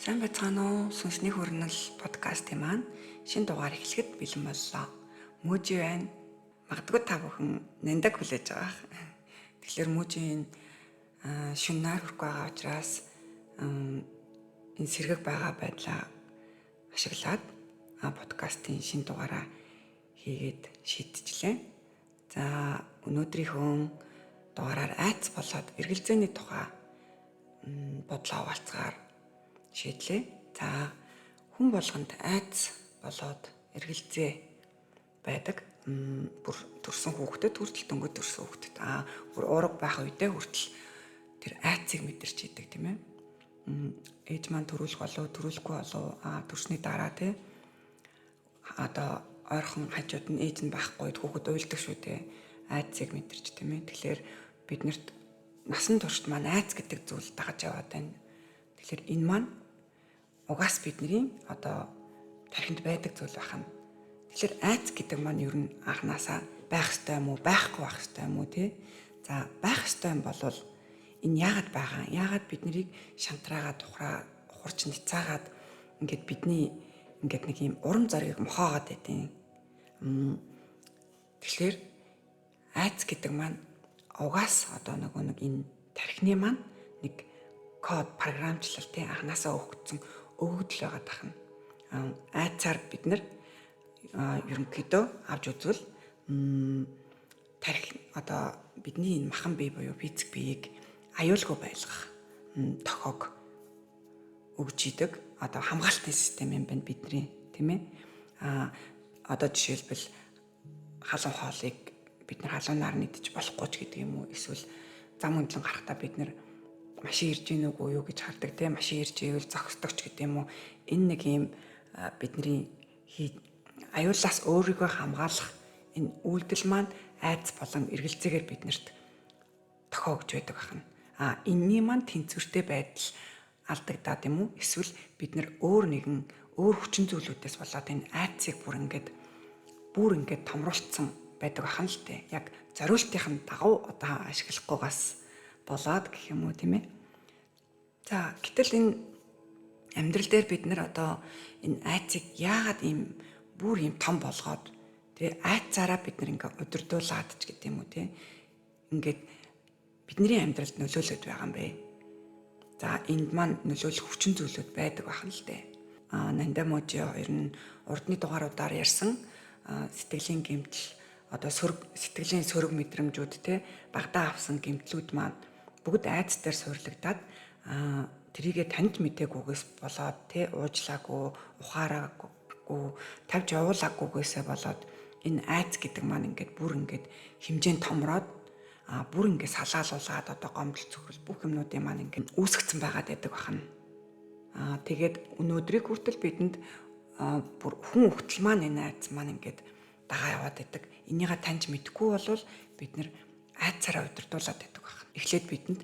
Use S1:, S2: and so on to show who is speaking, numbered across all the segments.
S1: Сайн байцгаана уу? Сүнсний хөрнөл подкастын маань шинэ дугаар эхлэхэд бэлэн боллоо. Мүүжи байна. Магадгүй та бүхэн нандаг хүлээж байгаа. Тэгэхээр мүүжийн шүннээр хүрэх байгаа учраас энэ сэргэг байгаа байдлаа ашиглаад подкастын шинэ дугаараа хийгээд шийдчихлээ. За өнөөдрийнхөө дугаараар айц болоод эргэлзээний тухай бодлоо хуваалцгаар шийдлээ. За хүн болгонд айц болоод эргэлзээ байдаг. Бүр төрсэн хүүхдэд хүртэл дөнгөж төрсэн хүүхдэд бүр ураг байх үедээ хүртэл тэр айцыг мэдэрч идэг тийм ээ. Ээж маань төрүүлэх болов төрүүлэхгүй болов төрсний дараа тий одоо ойрхон хажууд нь ээж нь байхгүй хүүхэд уйлдаг шүү дээ. Айцыг мэдэрч тийм ээ. Тэгэхээр биднэрт насан туршид маань айц гэдэг зүйл дагаж яваад байна. Тэгэхээр энэ маань угаас бидний одоо тархинд байдаг зүйл байна. Тэгэхээр айц гэдэг маань ер нь анханасаа байх ёстой юм уу, байхгүй байх ёстой юм уу тий? За байх ёстой юм бол энэ яагаад байгаа? Яагаад биднийг шантраагаад ухарч ницаагаад ингээд бидний ингээд нэг юм урам зориг мохоогоод байдیں۔ Тэгэхээр айц гэдэг маань угаас одоо нэг энэ тархины маань нэг код програмчлал тий анханасаа өгөгдсөн өгөгдөл байгаа тахна. Айцаар бид нар ерөнхийдөө авч үзвэл тархи одоо бидний энэ махан бие буюу физик биеийг аюулгүй байлгах тохиог өгж идэг одоо хамгаалтын систем юм байна бидний тийм ээ. Одоо жишээлбэл халуун хоолыг бид нар халуунаар нэгдэж болохгүй ч гэдэг юм уу, эсвэл зам өндлөн гарахтаа бид нар машин ирж гин үгүй юу гэж хардаг тийм машин ирж ивэл зогсдог ч гэдэг юм уу. Энэ нэг юм бидний аюулаас өөрийгөө хамгаалах энэ үйлдэл маань айц болон эргэлзээгээр биднэрт тохиогж байдаг байна. Энэний маань тэнцвэртэй байдал алдагдаад юм уу? Эсвэл бид нар өөр хүчин зүйлүүдээс болоод энэ айцыг бүр ингээд томруулсан байдаг байна л дээ. Яг зориултын дагуу одоо ашиглахгүйгаас болоод гэх юм уу тийм ээ. За гэтэл энэ амьдрал дээр бид нар одоо энэ айцыг яагаад ийм бүр ийм том болгоод тий айцаараа бид нар ингээд удирдуулаад ч гэдэг юм уу тий ингээд бидний амьдралд нөлөөлөд байгаа юм бэ. За энд маань нөлөөлөх хүчин зүйлүүд байдаг байна л дээ. Нанда можи хоёр нь урдны дугааруудаар ярьсан сэтгэлийн гэмтэл одоо сэтгэлийн сөрөг мэдрэмжүүд тий багтаа авсан гэмтлүүд маань бүгд айц дээр суурлагдаад тэрийгэ танд мтэггүйгээс болоод тий уучлаагүй, ухаараагүй, тавьж явуулаагүйгээсээ болоод энэ айц гэдэг маань ингээд бүр ингээд хэмжээнд томроод бүр ингээд салаалуулаад одоо гомдол цөхрөл бүх юмнуудын маань ингээд үүсгэсэн байгаад байдаг байна. Тэгээд өнөөдрийг хүртэл бидэнд бүр хүн хөлтөл маань энэ айц маань ингээд дагаа яваад байдаг. Энийгээ таньж мэдэхгүй болвол бид нэр айцаараа удирдуулаад байдаг байна. Эхлээд бидэнд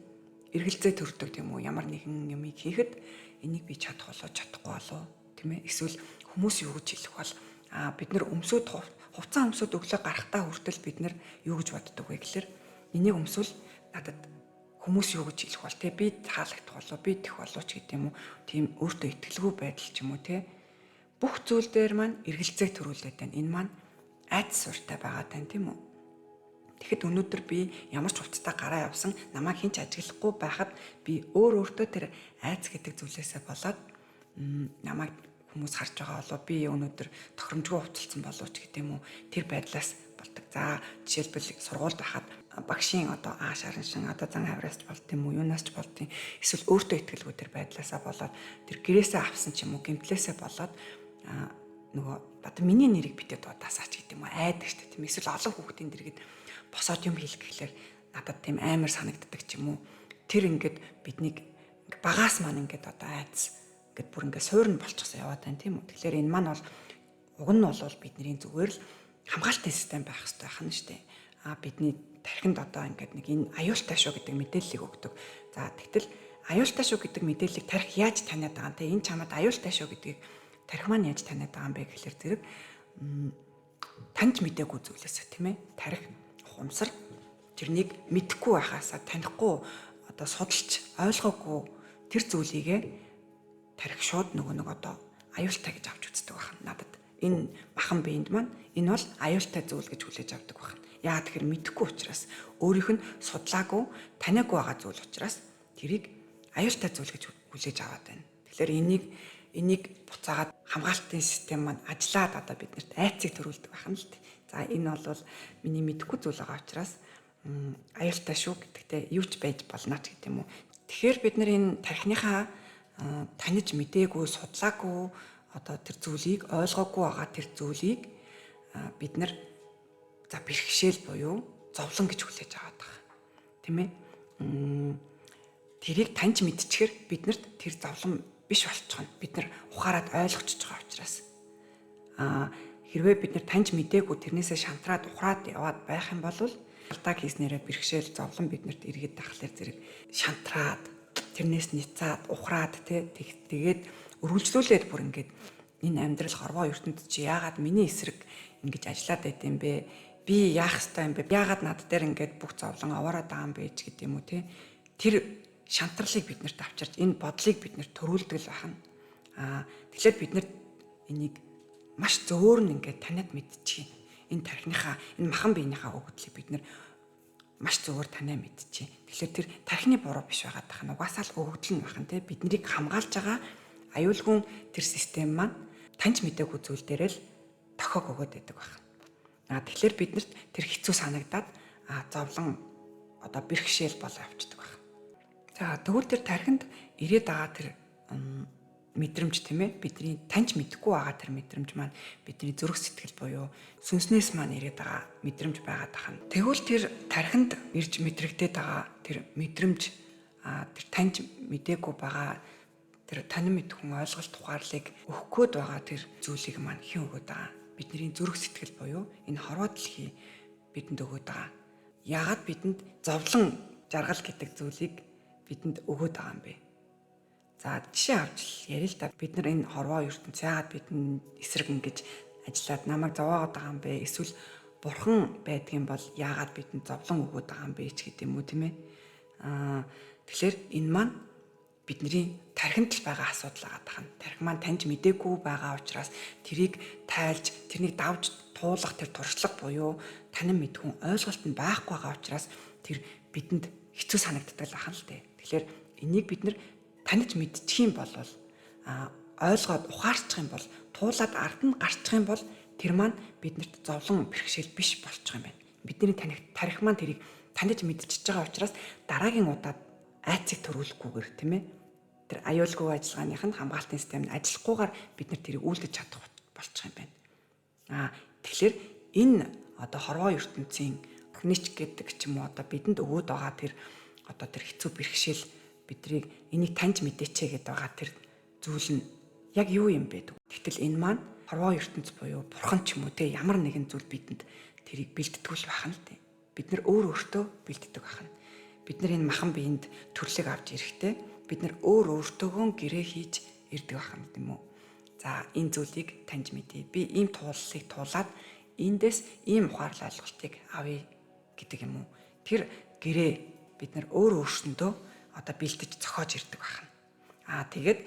S1: эргэлзээ төрдөг тийм үү? Ямар нэгэн юмыг хийхэд энийг би чадах болоо чадахгүй болоо тийм ээ? Эсвэл хүмүүс юу гэж хэлэх бол бид нар хувцас өмсөд өглөө гарахтаа хүртэл бид нар юу гэж боддог вэ гэхээр энийг өмсвөл надад хүмүүс юу гэж хэлэх бол тийм би таалагдах болоо би тэх болоо ч гэдэг юм уу? Тийм өөртөө итгэлгүй байдал ч юм уу тийм бүх зүйл дээр маань эргэлзээ төрүүлээд байна. Энэ маань айц суртай байгаа тань тийм үү? Тэгэхэд өнөөдөр би ямар ч хувцастай гараа явсан намайг хинч ажиглахгүй байхад би өөртөө тэр айц гэдэг зүйлээсээ болоод намайг хүмүүс харж байгаа болоо би өнөөдөр тохиромжгүй хувцалсан болов ч гэдэг юм уу? Тэр байдлаас болдог. За жишээлбэл сургуульд байхад багшийн одоо шараншин одоо зан авираас ч болт юм уу? Юунаас ч болт юм. Эсвэл өөртөө итгэлгүй тэр байдлаасаа болоод тэр гэрээсээ авсан ч юм уу? Гэмтлээсээ болоод нөгөө одоо миний нэрийг битээ дуудаасаач гэдэг юм уу? Айдаг штэ тийм. Эсвэл олон хүүхдийн дэргэд босоод юм хийх гэхлээр надад тийм амар санагддаг ч юм уу. Тэр ингээд биднийг багаас маань ингээд одоо айц гэд бүр ингээд суурн болчихсон яваад байна тийм үү. Тэгэхээр энэ маань бол уг нь бол бидний зүгээр л хамгаалтын систем байх хэрэгтэй байна шүү дээ. Бидний тархинд одоо ингээд нэг энэ аюултай шүү гэдэг мэдээллийг өгдөг. За тэгтэл аюултай шүү гэдэг мэдээллийг тархи яаж таниад байгаа юм те? Энэ чамд аюултай шүү гэдгийг тархи маань яаж таниад байгаа юм бэ гэхэлэр зэрэг таньж мэдээгүй зүйлээсээ тийм ээ. Тархи ухамсар тэрнийг мэдэхгүй байхаасаа танихгүй одоо судалж ойлгоогүй тэр зүйлийгээ тарих шууд нөгөө нэг одоо аюултай гэж авч үздэг байна надад. Энэ махан биед маань энэ бол аюултай зүйл гэж хүлээж авдаг байна. Яагаад тэгэхээр мэдэхгүй учраас өөрийнх нь судлаагүй, таниагүй байгаа зүйл учраас тэрийг аюултай зүйл гэж хүлээж аваад байна. Тэгэхээр энийг буцаагаад хамгаалтын систем маань ажиллаад одоо биднэрт айцыг төрүүлдэг байна л дээ. За энэ бол миний мэдэхгүй зүйл байгаа учраас аюултай шүү гэдэгтээ юу ч байж болно ч гэдэг юм уу. Тэгэхээр бид нар энэ тархиныхаа таних мдээгүй, судлаагүй одоо тэр зүйлийг ойлгоогүй байгаа тэр зүйлийг бид нар за бэрхшээл буюу зовлон гэж хүлээж аваад байгаа. Тийм ээ? Тэрийг таньж мэдчихэр биднэрт тэр зовлон биш болчихно. Бид нар ухаарад ойлгочихж байгаа учраас хэрвээ бид нар таньж мдээгүй тэрнээсээ шантраад ухраад яваад байх юм бол алдаа хийснээрээ бэрхшээл зовлон биднэрт эргээд тахлаар зэрэг шантраад тэрнээс ницаад ухраад тэгээд өргөлжлүүлээд бүр ингээд энэ амьдрал хорвоо ертөнд чи яагаад миний эсрэг ингэж ажиллаад байт юм бэ? Би яах ёстой юм бэ? Яагаад над дээр ингээд бүх зовлон аваараад байгаа юм бэ ч гэдэг юм уу те. Тэр шантралыг биднэрт авчирч энэ бодлыг биднэрт төрүүлдэг л байна. Тэгэхээр бид нар энийг маш зөөр нь ингээд таниад мэдчихэе. Энэ тархиныхаа, энэ махан биенийхаа өгөгдлийг бид нар маш зөвөр таниа мэдчихэе. Тэгэхээр тэр тархины буруу биш байгаад байгаа нь угаасаа л өгөгдөл нь бахан те. Биднийг хамгаалж байгаа аюулгүй тэр систем маань таньж мэдээгүй зүйл дээр л тохиог өгöd байдаг байна. Тэгэхээр биднэрт тэр хэцүү санагдаад зовлон одоо бэрхшээл болоо авчдаг байна. За тэгвэл тэр тархинд ирээд байгаа тэр мэдрэмж тийм ээ бидний таньж мэдэхгүй байгаа тэр мэдрэмж маань бидний зүрх сэтгэл буюу сүнснээс маань ирээд байгаа мэдрэмж байгаад байна. Тэгвэл тэр тархинд ирж мэдрэгдээд байгаа тэр мэдрэмж тэр таньж мэдээгүй байгаа тэр танин мэд хүн ойлголт ухаарлыг өгөх гээд байгаа тэр зүйлийг маань хэн өгöd байгаа? Бидний зүрх сэтгэл буюу энэ хорвоо дэлхий бидэнд өгöd байгаа. Яагаад бидэнд зовлон жаргал гэдэг зүйлийг бидэнд өгöd байгаа юм бэ? За жишээ авч ярил л да. Бид нар энэ хорвоо ертөнц яагаад бидэнд эсрэг ингэж ажиллаад намайг зовоогоод байгаа юм бэ? Эсвэл бурхан байдгийн бол яагаад бидэнд зовлон өгöd байгаа юм бэ ч гэдэг юм уу тийм ээ? Тэгэхээр энэ маань бидний тархинд л байгаа асуудал байгаа тахна. Тархи маань таньж мдээгүй байгаа учраас тэрийг тайлж, тэрнийг давж туулах тэр туршлага буюу танин мэдхүн ойлголт нь байхгүй байгаа учраас тэр бидэнд хэцүү санагддаг л ахна л дээ. Тэгэхээр энийг бид нар таньж мэдчих юм бол ойлгоод ухаарчих юм бол туулаад ард нь гарчих юм бол тэр маань биднэрт зовлон бэрхшээл биш болчих юм байна. Бидний тархи маань тэрийг таньж мэдчихэж байгаа учраас дараагийн удаад айцыг төрүүлэхгүйгээр тийм ээ тэр аюулгүй ажиллагааных нь хамгаалтын системд ажиллахгүйгээр бид нар тэрийг үйлдэж чадах болчих юм байна. Тэгэхээр энэ одоо хорвоо ертөнцийн хөнийч гэдэг ч юм уу одоо бидэнд өгöd байгаа тэр одоо тэр хэцүү бэрхшээл бидрийг энийг таньж мэдээчээ гэдэг байгаа тэр зүйл нь яг юу юм бэ? Тэгтэл энэ маань хорвоо ертөнц буюу бурхан ч юм уу те ямар нэгэн зүйл бидэнд тэрийг бэлддэггүй л байна л дээ. Бид нар өөртөө бэлддэг байна. Бид нар энэ махан биеинд төрлөг авч ирэхдээ бид нар өөртөөгөө гэрээ хийж ирдэг байна юм уу? За энэ зүйлийг таньж мэдээ. Би ийм тууллыг туулаад эндээс ийм ухаарлал ойлголтыг авъя гэдэг юм уу? Тэр гэрээ бид нар өөрсөндөө одоо бэлдэж зохиож ирдэг байна. Тэгээд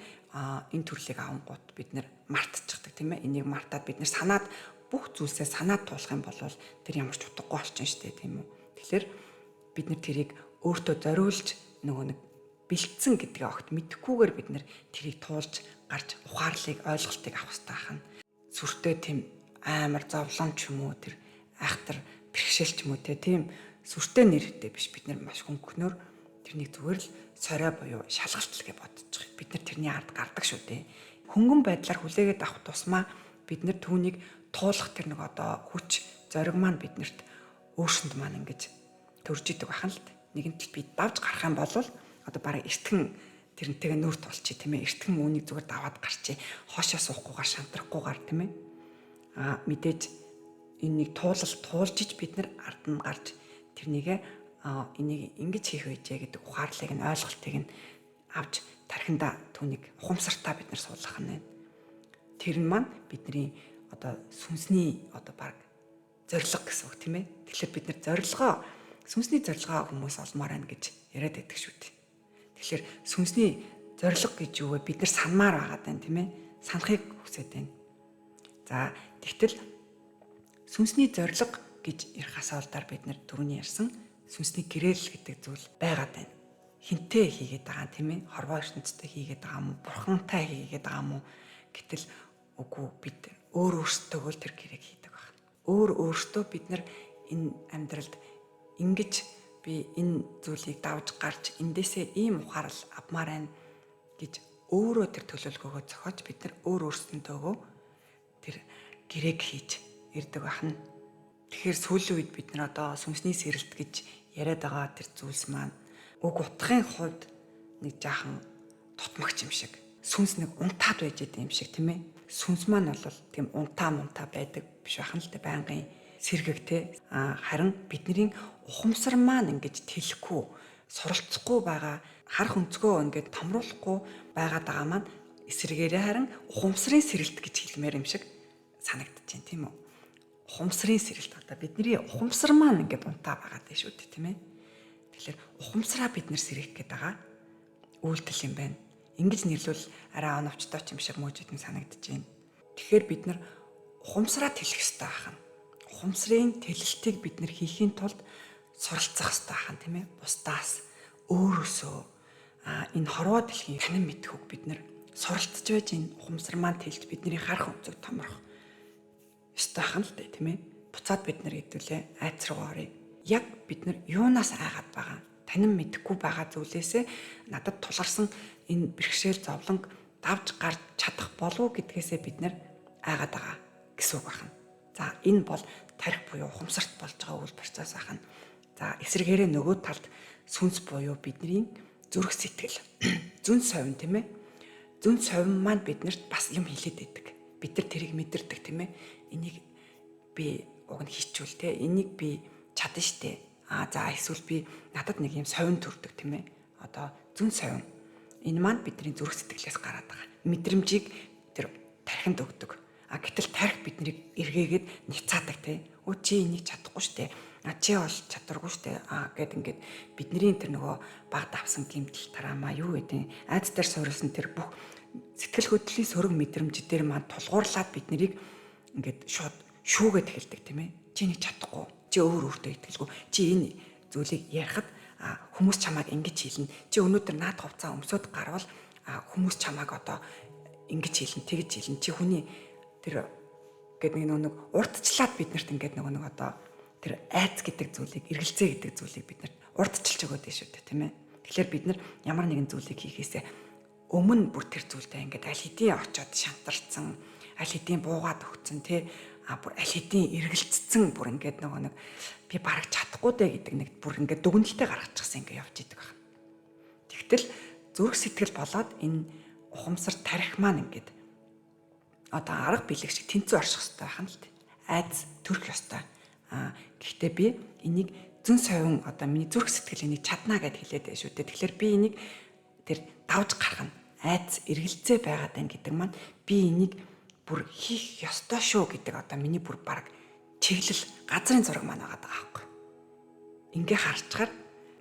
S1: энэ төрлийг авангууд бид нар мартчихдаг тийм ээ. Энийг мартаад бид нар санаад бүх зүйлсээ санаад туулах юм бол тэр ямар ч утгагүй болчихно шүү дээ тийм үү? Тэгэхээр бид нар тэрийг өөртөө зориулж нөгөө нэг бэлдсэн гэдгээ огт мэдэхгүйгээр бид нар тэрийг туулж гарч ухаарлыг ойлголтыг авах хэрэгтэй байна. Сүртэй тийм амар зовлон ч юм уу тэр айхтар бэрхшээл ч юм уу тийм сүртэй нэртэй биш бид нар маш хөнгөнөөр тэрнийг зүгээр л сорой буюу шалгалтл гэж бодчих. Бид нар тэрний ард гардаг шүү дээ. Хөнгөн байдлаар хүлээгээд авах тусмаа бид нар түүнийг туулах тэр нэг одоо хүч зориг маань биднэрт өөрсөнд маань ингэж төрж идэг бахан л нэгэнт би давж гарах юм бол одоо бараг эртхэн тэрнтэйгээ нүүр тулчих тийм ээ. Эртхэн үүнийг зүгээр даваад гарчээ. Хоошоо суухгүйгээр шантрахгүйгээр тийм ээ. Мэдээж энэ нэг туулж иж бид нар ард нь гарч тэрнийгээ энийг ингэж хийх байжээ гэдэг ухаарлыг нь ойлголтыг нь авч тархинда түүнийг ухамсартаа бид нар суулгах нь байна. Тэр нь маань бидний одоо сүнсний одоо баг зорилго гэсэн үг тийм ээ. Тэгэхээр бид нар сүнсний зорилгоо хүмүүс олмоор байна гэж яриад байдаг шүү дээ. Тэгэхээр сүнсний зориг гэж юу вэ? Бид нар санмаар байгаа даа тийм ээ. Санахыг хүсэж байна. За тэгтэл сүнсний зориг гэж ярих асуултаар бид нар түрүүний ярьсан сүнсний гэрэл гэдэг зүйл байгаад байна. Хинтээ хийгээд байгаа тийм ээ. Хорвоо ертөнцтэй хийгээд байгаа юм уу? Бурхантай хийгээд байгаа юм уу? Гэтэл үгүй бид өөр өөрсдөө л тэр гэрээг хийдэг байна. Өөр өөртөө бид нар энэ амьдралд ингэж би энэ зүйлийг давж гарч эндээсээ ийм ухаарал авмаар байна гэж өөрөө тэр төлөвлөгөөгөө зохиож бид нар өөр өөрсөндөө тэр гэрээг хийж ирдэг байна. Тэгэхээр сүүлийн үед бид нар одоо сүнсний сэрэлт гэж яриад байгаа тэр зүйлс маань уг утгын хувьд нэг жаахан тутмагч юм шиг. Сүнс нэг унтаад байж байгаа юм шиг тийм ээ. Сүнс маань бол тийм унтаа байдаг биш бахан л да байнгын сэргэгтэй. Харин бидний ухамсар маань ингэж тэлэхгүй, суралцахгүй байгаа, харах өнцгөө ингэж томруулахгүй байгаад байгаа маань эсрэгээрээ харин ухамсарын сэрэлт гэж хэлмээр юм шиг санагдаж байна тийм үү? Ухамсарын сэрэлт одоо бидний ухамсар маань ингэж унтаа байгаад байна шүү дээ тийм ээ. Тэгэхээр ухамсараа бид нэр сэрэх гээд байгаа үйлдэл юм байна. Ингэж нэрлвэл арай оновчтой ч юм шиг мөөжөд нь санагдаж байна. Тэгэхээр бид нар ухамсараа тэлэх хэрэгтэй байна. Ухамсарын тэлэлтийг бид нар хийхийн тулд суралцах хэрэгтэй байна тийм ээ. Бусдаас өөрөөсөө энэ хорвоо дэлхийн танин мэдхүүг бид нар суралцж байж энэ ухамсар маань тэлж бидний харах өнцөг томрох ёстой байна л дээ тийм ээ. Буцаад бид нар хэдүүлээ айц руу оръё. Яг бид нар юунаас айгаад байгаа танин мэдэхгүй байгаа зүйлээсээ надад тулгарсан энэ бэрхшээл зовлонг давж гарч чадах болов гэдгээсээ бид нар айгаад байгаа гэсэн үг байна. За энэ бол тарих буюу ухамсарт болж байгаа үйл процесс байна. За эсрэгээрээ нөгөө талд сүнс буюу бидний зүрх сэтгэл зүн совин тийм ээ. Зүн совин маань биднэрт бас юм хэлээд байдаг. Бид нар тэрийг мэдэрдэг тийм ээ. Энийг би уг нь хийчихвэл те энийг би чадна штэ. За эсвэл би надад нэг юм совин төрдөг тийм ээ. Одоо зүн совин. Энэ маань бидний зүрх сэтгэлээс гараад байгаа. Мэдрэмжийг тэр тархинд өгдөг. Гэтэл тарих биднийг эргээгээд няцаадаг те. Өө чи энийг чадахгүй штэ. Чи бол чадваргүй штэ. Гэд ингээд бидний тэр нөгөө баг давсан гэмтэл тараамаа юу гэдэг айц дээр суурилсан тэр бүх сэтгэл хөдлөлийн сөрөг мэдрэмж дээр маань тулгуурлаад бид нарыг ингээд шууд шүүгээд эхэлдэг тийм ээ. Чи нэг чадахгүй. Чи өөртөө итгэлгүй. Чи энэ зүйлийг ярихад хүмүүс чамайг ингэж хэлнэ. Чи өнөөдөр наад хувцаа өмсөд гарвал хүмүүс чамайг одоо ингэж хэлнэ, тэгж хэлнэ. Чи хүний тэр гэдэг нэг урдчлаад биднэрт ингээд нэг одоо тэр айц гэдэг зүйлийг, эргэлзээ гэдэг зүйлийг биднэрт урдчилж өгöd дээ шүү дээ, тийм ээ. Тэгэхээр бид нар ямар нэгэн зүйлийг хийхээсээ өмнө бүр тэр зүйлдээ ингээд аль хэдийн очиод шантарцсан, аль хэдийн буугаад өгцөн тий бүр аль хэдийн эргэлцсэн бүр ингээд нэг би бараг чадахгүй дээ гэдэг нэг бүр ингээд дүгнэлтээ гаргачихсан ингээд явж идэг байна. Тэгтэл зүрх сэтгэл болоод энэ ухамсар тарих маань ингээд одоо арга билэг шиг тэнцүү орших хэрэгтэй байна л дээ. Айц төрөх ёстой. Гэхдээ би энийг зүн совин одоо миний зүрх сэтгэл энийг чадна гэд хэлээд байна шүү дээ. Тэгэхээр би энийг тэр давж гарах нь айц эргэлзээ байгаад байна гэдэг маань би энийг бүр хийх ёстой шүү гэдэг одоо миний бүр баг чиглэл газрын зураг маань байгаа байхгүй. Ингээ харчаар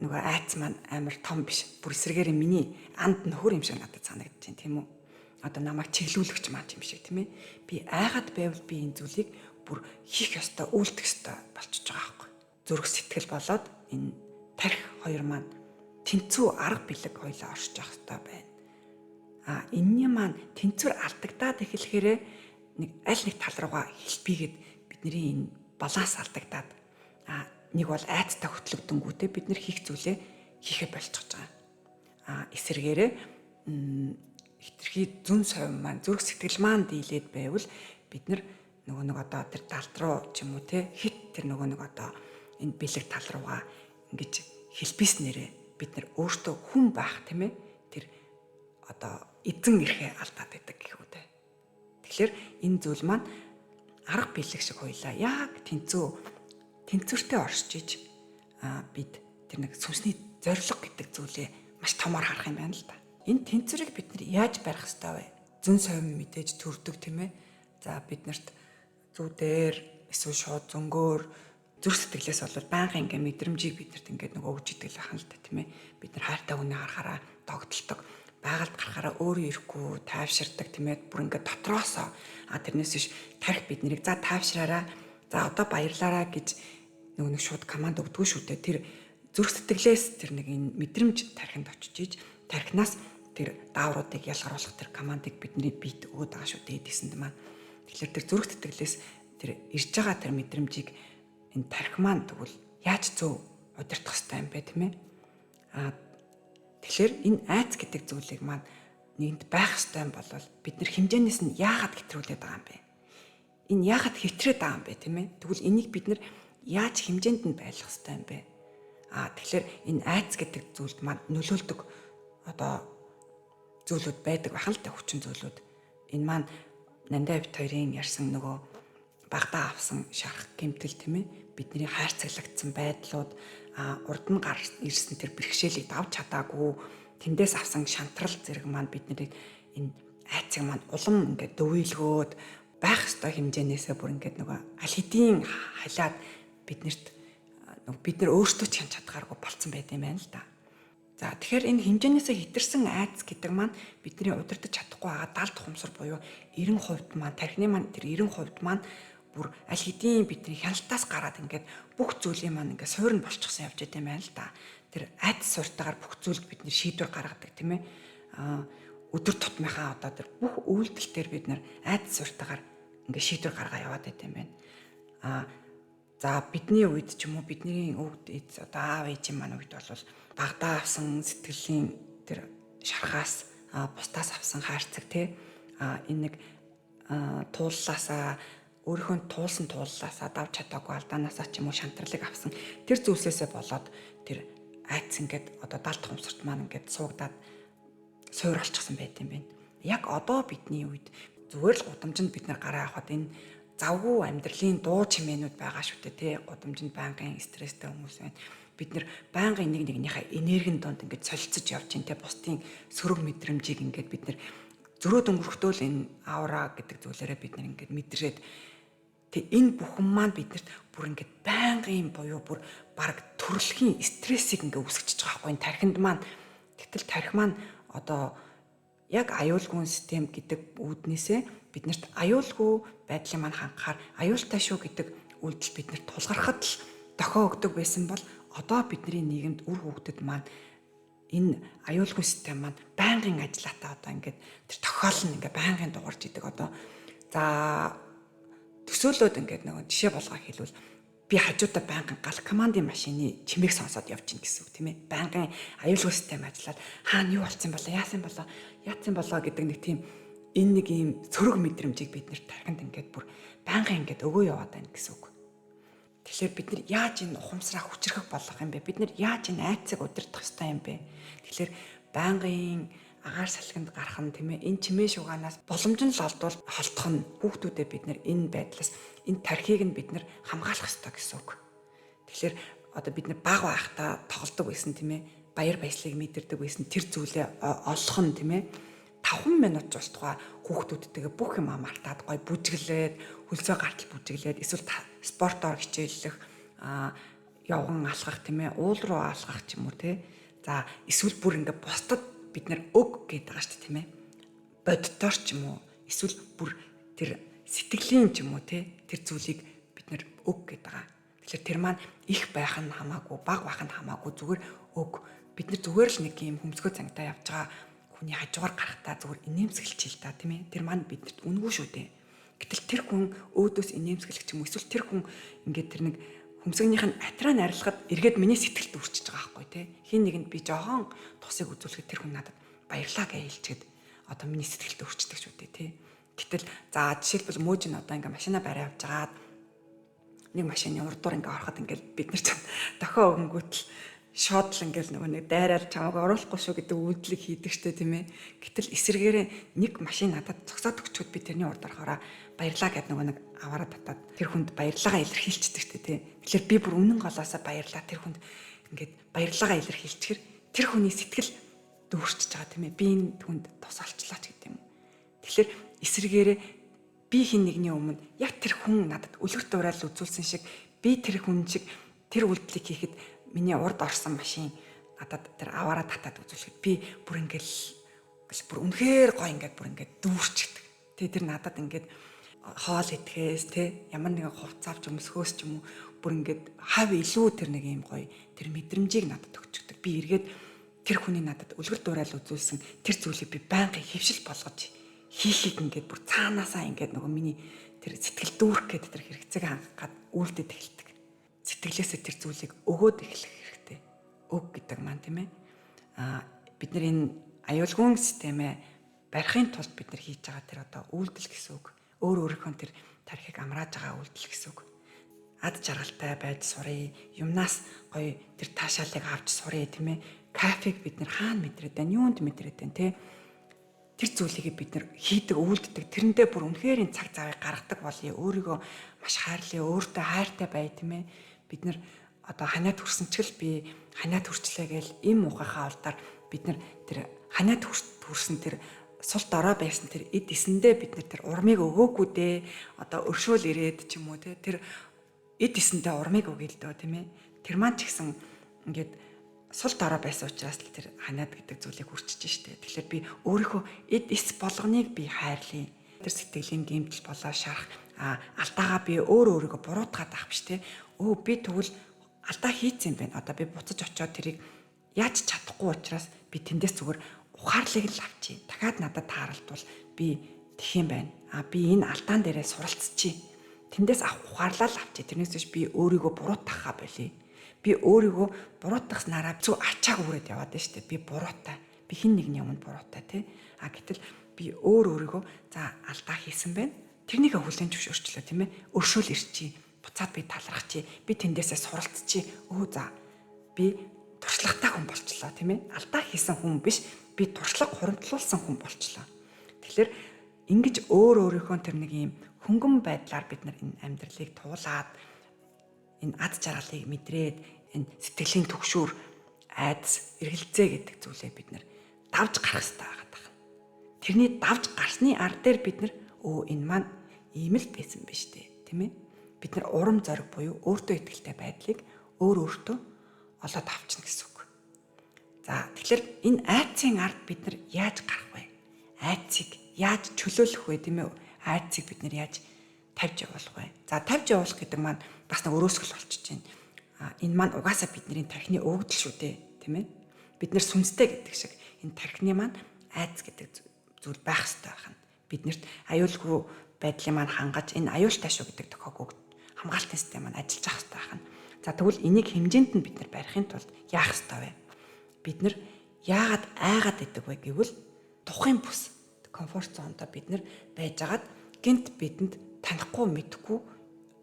S1: нөгөө айц маань амар том биш. Бүр эсрэгээр миний анд нөхөр юм шиг надад санагдаж байна тийм үү? Одоо намайг чиглүүлэгч маань юм шиг тийм ээ. Би айгаад байвал би энэ зүйлийг бүр хийх ёстой, үйлдэх ёстой болчихж байгаа байхгүй. Зүрх сэтгэл болоод энэ тарих хоёр маань тэнцүү арга билэг хоёлаа оршиж явах ёстой байна. Энэний маань тэнцвэр алдагдаад эхлэхээр нэг аль нэг тал руугаа хэлбигээд бидний энэ баланс алдагдаад нэг бол айцтай хөтлөгдөнгүүтээ бид нар хийх зүйлээ хийхэ болчихж байгаа. Эсвэргээрээ хитрхи зүн совин маань зүрх сэтгэл маань дийлээд байвал бид нар нөгөө одоо тэр талд руу ч юм уу те хит тэр нөгөө одоо энэ бэлэг тал руугаа ингэж хэлбиснээрээ бид нар өөртөө хүн байх тийм ээ тэр одоо эзэн ирэхээ алдаад байдаг гэх үү те. Тэгэхээр энэ зүйл маань арга бэлэг шиг хоёлаа яг тэнцвэртэй оршиж иж бид тэр нэг сүнсний зориг гэдэг зүйлээ маш томоор харах юм байна л да. Энэ тэнцвэрийг бид нар яаж барих ёстой вэ? Зүн совин мэдээж төрдөг тийм ээ. За биднэрт зүудээр эсвэл шууд зөнгөөр зүрх сэтгэлээс бол байнгын ингээ мэдрэмжийг биднэрт ингээд нөгөө өгж идэг л ахна л да тийм ээ. Бид нар хайртай хүнээ харахаараа тогтолдог. байгаль гарахаараа өөрөө ирэхгүй тайвширдаг тийм ээ бүр ингээд дотроосоо тэрнээс биш тарих биднийг за тайвшраараа за одоо баярлаараа гэж нэг шууд команд өгдөггүй шүү дээ. Тэр зүрх сэтгэлээс тэр нэг энэ мэдрэмж тархинд очиж иж тархинаас тэр даавруудыг ялгаруулах тэр командыг бидний бит өгöd байгаа шүү дээ гэсэнд маань. Тэгэхээр тэр зүрх сэтгэлээс тэр ирж байгаа тэр мэдрэмжийг энэ тархи маань тэгвэл яаж зөв удирдах хэрэгтэй юм бэ тийм ээ? Тэгэхээр энэ айц гэдэг зүйлийг маань нэгэнт байх хэрэгтэй юм бол бид нар хэмжээнээс нь яагаад хэтрүүлээд байгаа юм бэ? Энэ яагаад хэтрээд байгаа юм бэ тийм ээ? Тэгвэл энийг бид нар яаж хэмжээнд нь байлгах хэрэгтэй юм бэ? Тэгэхээр энэ айц гэдэг зүйлд маань нөлөөлдөг зүйлүүд байдаг бахал та хүчин зүйлүүд. Энэ маань Нандаа бит хоёрын ярьсан нөгөө багтаа авсан шарах гэмтэл тийм ээ? Бидний хайрцаглагдсан байдлууд урд нь ирсэн тэр бэрхшээлийг давж чадаагүй тэндээс авсан шантрал зэрэг маань биднийг энэ айцыг маань улам ингээд дөвөөлгөөд байх ёстой хэмжээнээсээ бүр ингээд нөгөө аль хэдийн халиад бид нар өөрсдөө ч хянч чадгааргүй болцсон байт юм байна л да. За тэгэхээр энэ хэмжээнээсээ хэтэрсэн айц гэдэг маань бидний удирдах чадахгүй байгаа далд ухамсар буюу 90% маань тархины маань тэр 90% маань бүр аль хэдийн бидний хяналтаас гараад ингээд бүх зүйлийн маань ингээд суурь нь болчихсон явж байгаа юм байна л да. Тэр айц суурьтайгаар бүх зүйлд бид нэр шийдвэр гаргадаг тийм ээ. Өдөр тутмынхаа тэр бүх үйлдэл дээр бид нар айц суурьтайгаар ингээд шийдвэр гаргаа яваад байт юм байна. За бидний үед ч юм уу бидний өвд эз аав ээжийн маань үед бол багтаа авсан сэтгэлийн тэр шархаас бусдаас авсан хайрцаг тий энэ нэг тууллаасаа өөрийнхөө туулсан тууллаасаа давж чадаагүй алдаанаасаа ч юм уу шантралыг авсан тэр зүйлсээсээ болоод тэр айц ингээд далд хумсарт маань ингээд суугдаад суур олчихсан байт юм байна. Яг одоо бидний үед зүгээр л гудамжинд бид нар гараа авахад энэ завгүй амьдралын дуу чимээнүүд байгаа шүү дээ тий гудамжинд байнгын стресстэй хүмүүс байна. Бид нар байнгын нэгнийхээ энергийн донд ингээд солилцож явж байна тий бусдын сөрөг мэдрэмжийг ингээд бид нар зөрөөд өнгөрөхдөө л энэ аура гэдэг зүйлээрээ бид нар ингээд мэдрээд тий энэ бүхэн маань биднэрт бүр ингээд байнгын буюу бүр баг төрөлхийн стрессийг ингээд үүсгэж байгаа байхгүй энэ тархинд маань. Гэтэл тархи маань яг аюулгүй систем гэдэг үүднээсээ биднэрт аюулгүй байдлын маань хангахаар аюултай шүү гэдэг үйлдэл биднэрт тулгархад л дохио өгдөг байсан бол одоо бидний нийгэмд үр хөвгдөд маань энэ аюулгүй систем маань байнгын ажиллаатай ингээд тэр тохиолн ингээд байнгын дуурж идэг за төсөөлөд ингээд нэг жишээ болгоо хэлвэл би хажуудаа байнгын гал командын машины чимээг сонсоод явж гин гэсэн үг тийм ээ. Байнгын аюулгүй систем ажиллаад хаана юу болцсон болоо яатсан болоо гэдэг нэг тийм энэ нэг ийм сөрөг мэдрэмжийг бид нэр тархинд ингээд бүр байнгын ингээд өгөө яваад байна гэсэн үг. Тэгэхээр бид нар яаж энэ ухамсараа хүчрэх болгох юм бэ? Бид нар яаж энэ айцыг удирдах ёстой юм бэ? Тэгэхээр байнгын агаар салхинд гарах нь тийм ээ энэ чимээ шугаанаас боломж нь л олдвол холдох нь хүүхдүүдэд бид нар энэ байдлаас энэ тархийг нь бид нар хамгаалах ёстой гэсэн үг. Тэгэхээр бид нар баг байхдаа тоглодог байсан тийм ээ баяр баясгалыг мэдэрдэг байсан тэр зүйлээ олох нь тийм ээ 5 минут ч устгаа хүүхдүүдтэйгээ бүх юм мартаад гой бүжиглээд хөлсөө гартал бүжиглээд эсвэл спортоор хичээллэх явган алхах тийм ээ уул руу алхах ч юм уу тий. За эсвэл бүр ингээд бусдад бид нар өг гэдэг байгаа шүү дээ тийм ээ. Боддоор ч юм уу эсвэл бүр тэр сэтгэлийн ч юм уу тий тэр зүйлийг бид нар өг гэдэг байгаа. Тэгэхээр тэр маань их байх нь хамаагүй бага байх нь хамаагүй зүгээр өг бид нар зүгээр л нэг юм хөмсгөө цангатаа явж байгаа хүний хажуугаар гарахтаа зүгээр инээмсэглэж хэл та тийм ээ. Тэр маань бидэрт үнгүй шүү дээ. Гэтэл тэр хүн өөдөөс инээмсэглэх юм эсвэл тэр хүн ингээд тэр нэг хөмсгөнийх нь атраа нарилахад эргээд миний сэтгэлд үрчиж байгаа байхгүй тий. Хин нэгэнд би жоохон тусыг үзүүлэхэд тэр хүн надад баярлаа гэж хэлчихэд миний сэтгэлд үрчдэг шүү дээ тий. Гэтэл за жишээлбэл мөөж нь ингээд машина барай авч жагаад нэг машины урдуур ингээд ороход ингээд бид нар ч дохио өнгөтл шоодл ингээл нөгөө нэг дайраар чамайг оруулахгүй шүү гэдэг үйлдэлийг хийдэг штэ тийм ээ. Гэтэл эсэргээрээ нэг машин надад зогсоод өгчүүд би тэрний урд орохороо баярлаа гэд нөгөө нэг аваараа татаад тэр хүнд баярлаагаа илэрхийлчихдэг штэ тийм. Тэгэхээр би бүр үнэн голоосоо баярлаа тэр хүнд ингээд баярлаагаа илэрхийлчихэр тэр хүний сэтгэл дүүрчж байгаа тийм ээ. Би энэ хүнд тус олчлаа ч гэдэг юм. Тэгэхээр эсэргээрээ би хин нэгний өмнө яг тэр хүн надад үлгэрт ураал үзүүлсэн шиг би тэр хүн шиг тэр үйлдэлийг хийхэд миний урд орсон машин надад тэр аваараа татаад үзүүлэхэд би бүр ингээл бүр үнэхээр гоё ингээд бүр ингээд дүүрчдэг. Тэ тэр надад ингээд хоол идэхээс тэ ямар нэгэн хувц авч өмсөхөөс ч юм уу бүр ингээд хав илүү тэр нэг юм гоё тэр мэдрэмжийг надад өгчдөг. Би эргээд тэр хүний надад үлгэр дуурайл үзүүлсэн тэр зүйлийг би байнгын хөвшил болгож хийхийг ингээд бүр цаанаасаа ингээд нөгөө миний тэр сэтгэл дүүрэх гэдэг тэр хэрэгцээг хангах гад үйлдэл эхэлдэг. Сэтгэлээсээ тэр зүйлийг өгөөд эхлэх хэрэгтэй. Өг гэдэг маань тийм ээ. Бид нар энэ аюулгүй системээ барихын тулд бид нар хийж байгаа тэр одоо үйлдэл гэсэн үг. Өөрийнхөө тэр тархийг амрааж байгаа үйлдэл гэсэн үг. Ад жаргалтай байж сурыг, юмнаас гоё тэр таашаалыг авч сурыг тийм ээ. Кафег бид нар хаана мэдрээд байна, юунд мэдрээд байна те. Тэр зүйлийг бид нар хийдэг, үйлддэг. Тэрэндээ бүр үнэхээр энэ цаг цавыг гаргадаг болъё. Өөрийгөө маш хайрлая, өөртөө хайртай бай тийм ээ. Бид нар одоо ханиад хүрсэн ч л би ханиад хүрчлээ гээл им ухаахаа алдаар бид нар тэр ханиад хүрсэн тэр сул дорой байсан тэр эд эсэндээ бид нар тэр урмыг өгөөгүй дээ. Одоо өршөөл ирээд ч юм уу те. Тэр эд эсэндээ урмыг өгье л дөө тийм ээ. Тэр маань ч гэсэн ингээд сул дорой байсан учраас л тэр ханиад гэдэг зүйлийг хүрчиж штэ. Тэгэхээр би өөрийнхөө эд эс болгоныг би хайрлая. Тэр сэтгэлийн гэмтэл болоо шарах алдаагаа би өөрийгөө буруутгаад авах биш те. Би тэгвэл алдаа хийцэн байна. Одоо би буцаж очиод тэрийг яаж чадахгүй учраас би тэндээс зүгээр ухаарлыг л авчи. Дахиад надад тааралдвал би тэх юм байна. Би энэ алдаан дээрээ суралцчихъя. Тэндээс авах ухаарлаа л авчи. Тэрнээс биш би өөрийгөө буруутгахаа болъё. Би өөрийгөө буруутгаснараа зөв ачааг үрээд яваад байна шүү дээ. Би буруутай. Би хин нэгний өмнө буруутай тий. Гэтэл би өөрийгөө за алдаа хийсэн байна. Тэрнийг хүлээн зөвшөөрчлөө тийм ээ. Өршөөл ирчихье. Буцаад би талархчихъя. Би тэндээсээ суралцчихъя. За би туршлагатай хүн болчлоо тийм ээ. Алдаа хийсэн хүн биш. Би туршлага хуримтлуулсан хүн болчлоо. Тэгэхээр ингэж өөрийнхөө тэр нэг юм хөнгөн байдлаар бид нар энэ амьдралыг туулаад энэ ад жаргалыг мэдрээд энэ сэтгэлийн төгшүүр айдас эргэлзээ гэдэг зүйлээ бид нар давж гарах хэрэгтэй байгаа. Тэрний давж гарсны ар дээр бид нар энэ маань ийм л байсан биз дээ тийм ээ. Бид нар урам зориг буюу өөртөө итгэлтэй байдлыг өөртөө олоод авчна гэсэн үг. За тэгэхээр энэ айдсын ард бид нар яаж гарах вэ? Айдсыг яаж чөлөөлөх вэ тийм ээ? Айдсыг бид нар яаж тавьж явуулах вэ? За тавьж явуулах гэдэг маань бас нэг өрөөсгөл болчихж байна. Энэ маань угаасаа бидний тархины өгдөл шүү дээ, тийм ээ. Бид нэр сүнстэй гэдэг шиг энэ тархины маань айдас гэдэг зүйл байх хэрэгтэй байна. Биднэрт аюулгүй байдлын маань хангаж энэ аюултай шүү гэдэг тохиог хамгаалтын систем маань ажиллаж ах хэрэгтэй байна. За тэгвэл энийг хэмжээнд нь бид нар барихын тулд яах хэрэгтэй вэ? Бид нар яагаад айгаад идэг вэ гэвэл тухайн бүс комфорт зондоо бид нар байжгаад гинт бидэнд танихгүй мэдхгүй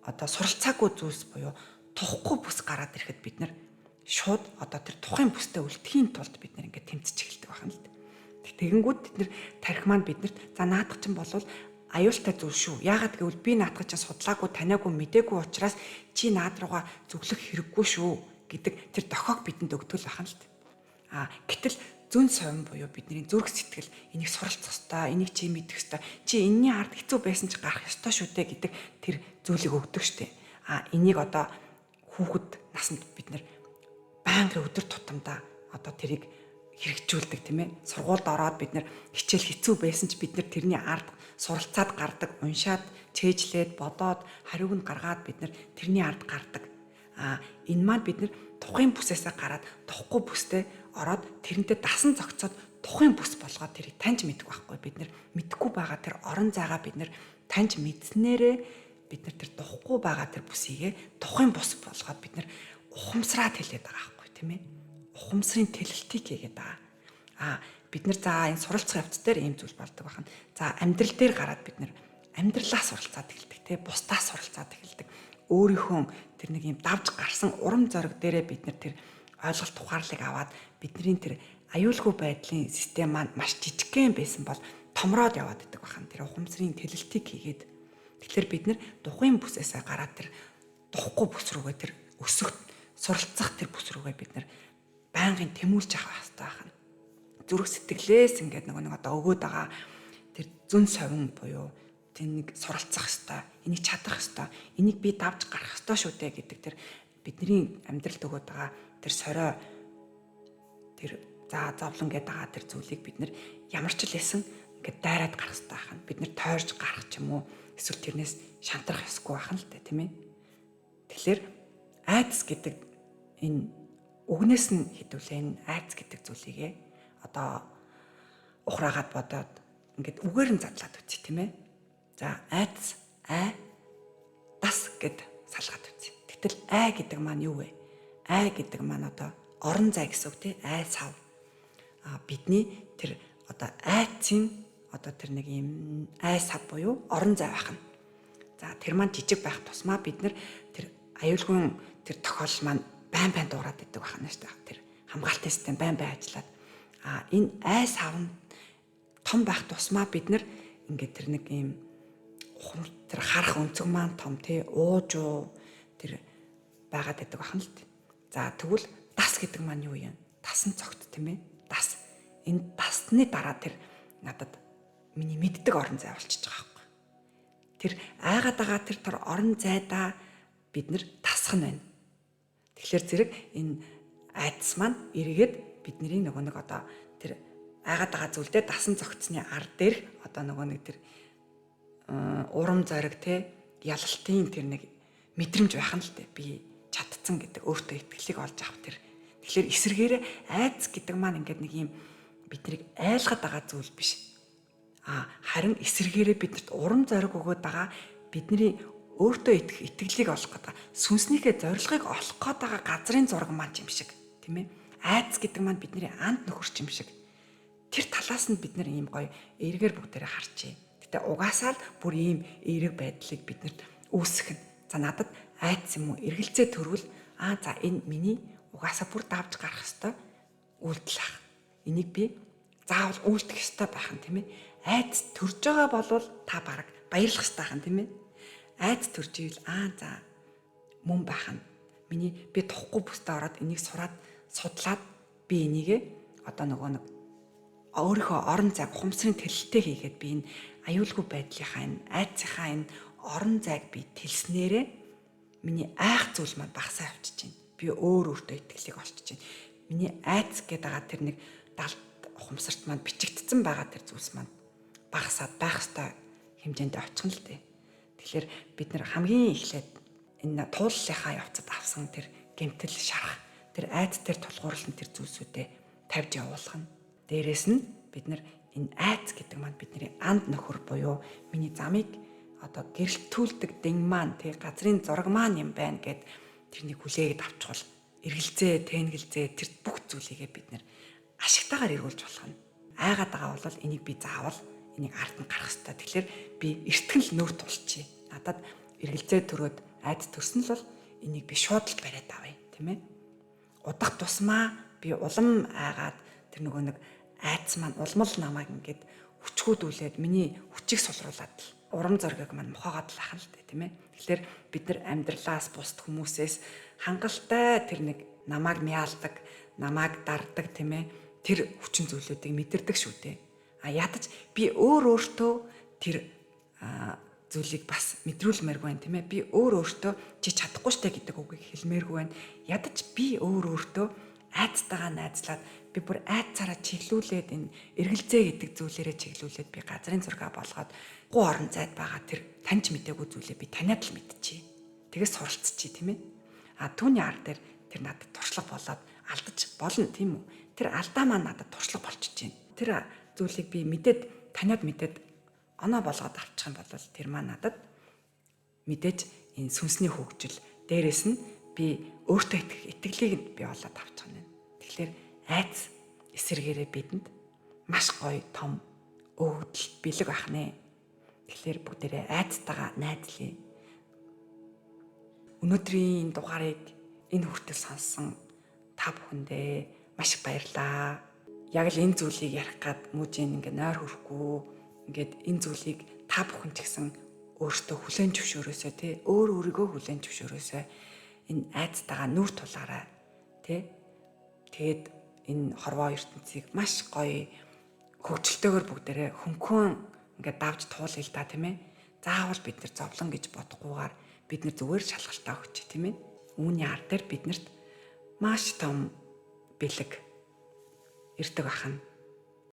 S1: одоо суралцаагүй зүйлс буюу тухгүй бүс гараад ирэхэд бид нар шууд одоо тэр тухайн бүстэй үлдэхийн тулд бид нар ингээд тэмцэж эхэлдэг байна л дээ. Тэгэнгүүт бид нар тархи маань биднэрт за наадах чинь болвол аюултай зүйл шүү. Яагаад гэвэл би наадах чинь судлаагүй, таниагүй, мдээгүй учраас чи наад руугаа зөвлөх хэрэггүй шүү гэдэг тэр дохиог бидэнд өгдөг л байна л дээ. Гэтэл зүн совин буюу бидний зүрх сэтгэл энийг суралцах ёстой, энийг чи мэдэх ёстой. Чи энэний ард хэцүү байсан ч гарах ёстой шүү дээ гэдэг тэр зүйлийг өгдөг штеп. Энийг одоо хүүхэд наснд бид нэр байнгын өдөр тутамдаа одоо тэрийг хэрэгжүүлдэг тийм ээ. Сургуульд ороод бид нэр хичээл хэцүү байсан ч бид нэр тэрний ард суралцаад гардаг, уншаад, чэйжлээд, бодоод, хариуг нь гаргаад бид нэр тэрний ард гардаг. Энэ маань бид нэр тухайн бүсээсээ гараад тухгүй бүстэй ороод тэрнтэй дасан зогцоод тухайн бүс болгоод тэрийг таньж мэдэх байхгүй. Бид нэр мэдхгүй байгаа тэр орон зайгаа бид нэр таньж мэдснээрээ бид нар тэр тухгүй байгаа тэр бүсийгээ тухайн бус болгоод бид нар ухамсараад хэлээд байгаа байхгүй тийм ээ. Ухамсарын тэлэлтийг хийгээд байгаа. Бид нар за энэ суралцах явц дээр ийм зүйл болдог байна. За амьдрал дээр гараад бид нар амьдралаа суралцаад эхэлдэг тийм ээ. Бусдаа суралцаад эхэлдэг. Өөрийнхөө тэр нэг юм давж гарсан урам зориг дээрээ бид нар тэр ойлголт ухаарлыг аваад бидний тэр аюулгүй байдлын систем маань маш жижигхэн байсан бол томроод яваад идэг байна. Тэр ухамсарын тэлэлтийг хийгээд тэгэхээр бид нэр тухайн бүсээсээ гараад тэр тухгүй бүс рүүгээ тэр өсөх суралцах тэр бүс рүүгээ бид нар байнгын тэмүүлж авах хэрэгтэй байна. Зүрх сэтгэлээс ингээд нэг одоо өгөөд байгаа тэр зүн совин буюу тэнийг суралцах хэрэгтэй, энийг чадах хэрэгтэй, энийг би давж гарах хэрэгтэй шүү дээ гэдэг тэр бидний амьдралд өгөөд байгаа тэр сорио тэр За зовлон гэдэг байгаа тэр зүйлийг бид нэр ямар ч л байсан ингээд дайраад гарах хэрэгтэй байх нь. Бид нэр тойрж гарах ч юм уу эсвэл тэрнээс шантрах ёсгүй байх нь л дээ, тийм ээ. Тэгэхээр айдас гэдэг энэ үгнээс нь хэдүүлээ энэ айдас гэдэг зүйлийг одоо ухраагаад бодоод ингээд үгээр нь задлаад үтсэ, тийм ээ. За айдас дас гэд салгаад үтсэ. Гэтэл гэдэг маань юу вэ? Гэдэг маань одоо орон зай гэсэн үг тий. Сав. Бидний тэр одоо айцын одоо тэр нэг юм сав буюу орон зай байх нь. За тэр маань жижиг байх тусмаа бид нар тэр аюулгүй тэр тохиолдол маань байн дуурайд идэг байна шүү дээ. Тэр хамгаалтын систем байн ажиллаад энэ сав нь том байх тусмаа бид нар ингээд тэр нэг юм тэр харах өнцөг маань том тий уужуу тэр байгаад идэг байна л дээ. За тэгвэл дас гэдэг маань юу юм? Дасан цогт тийм ээ. Дас. Энэ дасны дараа тэр надад миний мэддэг орон зай болчихж байгаа байхгүй. Тэр айгаад байгаа тэр орон зайдаа бид нэр тасах нь байна. Тэгэхээр зэрэг энэ айдас маань эргээд бидний нөгөө нэг одоо тэр айгаад байгаа зүйлдээ дасан цогцсны ар дээр одоо нөгөө нэг тэр урам зориг те ялалтын тэр нэг мэдрэмж байх нь л дээ. Би чадцсан гэдэг өөртөө итгэлийг олж авах тэр. Тэгэхээр эсэргээрээ айдас гэдэг маань ингээд нэг юм биднийг айлгаад байгаа зүйл биш. Харин эсэргээрээ биднэрт урам зориг өгөөд байгаа бидний өөртөө итгэлийг олох гэдэг сүнснийхээ зорилгыг олох гээд байгаа газрын зураг маань юм шиг, тийм ээ. Айдас гэдэг маань бидний анд нөхөрч юм шиг. Тэр талаас нь бид нэр ийм гоё эргээр бүгдээрээ харчээ. Гэтэ угаасаа л бүр ийм эерэг байдлыг биднэрт үүсгэх нь. За надад айдас юм уу эргэлзээ төрвөл за энэ миний угаасаа бүр давж гарах ёстой үйлдэл ах. Энийг би заавал үйлдэх ёстой байх нь, тийм ээ. Айдас төрж байгаа болвол та бараг баярлах ёстой байх нь, тийм ээ. Айдас төрж ивэл за мөн байх нь. Би тухгүй бүстэ ороод энийг судлаад би энийг одоо нөгөө нэг өөрийнхөө орон зайг ухамсарын тэлэлтэй хийгээд би энэ аюулгүй байдлынхаа энэ айдсынхаа энэ орон зайг би тэлснээрээ миний айх зүйл маань багасаа авчиж байна. Би өөртөө итгэлийг олчиж байна. Миний айц гэдэг байгаа тэр нэг далд ухамсарт маань бичигдсэн байгаа тэр зүйлс маань багасаад байх ёстой хэмжээнд очих нь л дээ. Тэгэхээр бид нэр хамгийн эхлээд энэ тууллынхаа явцад авсан тэр гэмтэл шарах тэр айц тэр тулгуурлан тэр зүйлсүүдээ тавьж явуулах нь. Дээрээс нь бид нар энэ айц гэдэг маань бидний анд нөхөр буюу миний замыг одоо гэрэлтүүлдэг дэн маань тий газрын зураг маань юм байна гэд тэрнийг хүлээгээд авчихвал эргэлзээ, тэнгэлзээ тэр бүх зүйлийгээ бид нэр ашигтайгаар эргүүлж болох нь. Айгаад байгаа бол энийг би заавал энийг ард нь гарах хэрэгтэй. Тэгэхээр би эртгэл нөр тулчих. Надад эргэлзээ төрөөд айд төрсөн л бол энийг би шууд л бариад авъя, тийм ээ. Удах тусмаа би улам айгаад тэр нөгөө нэг айдас маань улмал намайг ингээд хүчгүүдүүлээд миний хүчийг сулруулад урам зориг маань мохоогоод л ахна л дээ, тийм ээ. Тэгэхээр бид нар амьдралаас бусд хүмүүсээс хангалттай тэр нэг намайг мяалдаг, намайг дардаг, тийм ээ. Тэр хүчин зүйлүүдийг мэдэрдэг шүү дээ. Ядаж би өөртөө тэр зүйлийг бас мэдрүүлмээргүй байна, тийм ээ. Би өөртөө чи чадахгүй штэ гэдэг үгийг хэлмээргүй байна. Ядаж би өөртөө айдтайгаа найзлаад би бүр айдсараа чиглүүлээд энэ эргэлзээ гэдэг зүйлээрээ чиглүүлээд би газрын зургаа болгоод гоо орон зайд байгаа тэр таньж мэдээгүй зүйлээ би таниад л мэдчихье. Тэгээс суралцчихъя, тийм ээ. Түүний ар дээр тэр надад туршлага болоод алдаж болно, тийм үү? Тэр алдаа маань надад туршлага болчихж байна. Тэр зүйлийг би таниад мэдээд оноо болгоод авчих юм бол тэр маань надад мэдээж энэ сүнсний хөгжил дээрээс нь би өөртөө итгэлийг би олоод авчих юм. Тэгэхээр айц эсэргээрээ бидэнд маш гоё том өгөгдөл бэлэг ахнэ. Тэгэхээр бүгдээрээ айцтайгаа найзлая. Өнөөдрийн энэ дугаарыг энэ хүртэл сонссон та бүхэндээ маш их баярлалаа. Яг л энэ зүйлийг ярих гад мужийн ингээ нойр хөрөхгүй ингээд энэ зүйлийг та бүхэн ч гэсэн өөртөө хүлээн зөвшөөрөөсэй тий өөрийгөө хүлээн зөвшөөрөөсэй. Энэ айцтайгаа нүр тулаарай тий. Тэгээд энэ хорвоо ертөнцийг маш гоё хөгжилтэйгээр бүгдээрээ хөнгөн ингээд давж туулъя л да, тийм ээ. Заавал бид нар зовлон гэж бодохгүйгээр бид нар зүгээр шалгалтаа өгч, тийм ээ. Үүний ар дээр биднэрт маш том бэлэг ирдэг ах нь